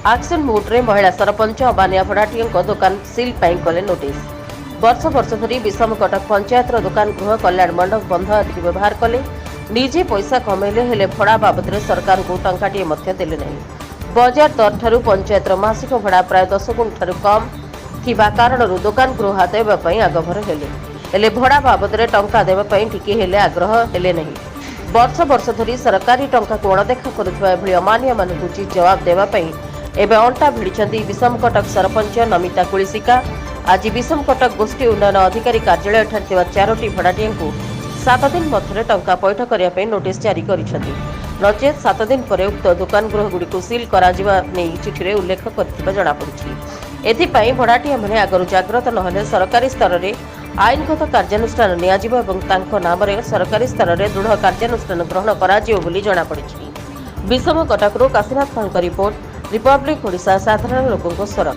Action मोड्रे महिला सरपंच अबानिया भड़ाटियों दुकान सिल कले नोटिस। वर्ष वर्ष धरी विषम कटक पंचायत दुकान गृह कल्याण मंडप बंध आदि व्यवहार कले निजे पैसा कमेले हेले भड़ा बाबद सरकार को टंकाटे देले नहीं। बजार दर ठारू पंचायत मासिक भड़ा प्राय 10 गुण ठारू कम थिबा कारणरू दुकान गृह देवाई आगभर हेले भड़ा बाबद टंका देवाई टिके हेले आग्रह हेले नहीं। वर्ष वर्ष धरी सरकारी टंका को अणदेखा करुवा एभली अमानिया मानक उचित जवाब देवाई एवं अंटा भिड़ी विषम कटक सरपंच नमिता कुलिसिका। आज विषम कटक गोष्ठी उन्नयन अधिकारी कार्यालय ठारे 4टी भड़ाटिया को 7 दिन मध्य टंका पैठ करने नोटिस जारी कर नचेत 7 दिन पर उक्त दुकान गृह गुड़ी सिल कर चिठी में उल्लेख कर जमापड़ी। भड़ाटिया मैंने आगु जाग्रत नहेले सरकारी स्तर में आईनगत कार्यानुष्ठान नाम सरकारी स्तर में दृढ़ कार्यानुष्ठान ग्रहण कर जमापड़ी। विषम कटक काशीनाथ रिपोर्ट रिपब्लिक ओडिशा साधारण लोकों स्वर।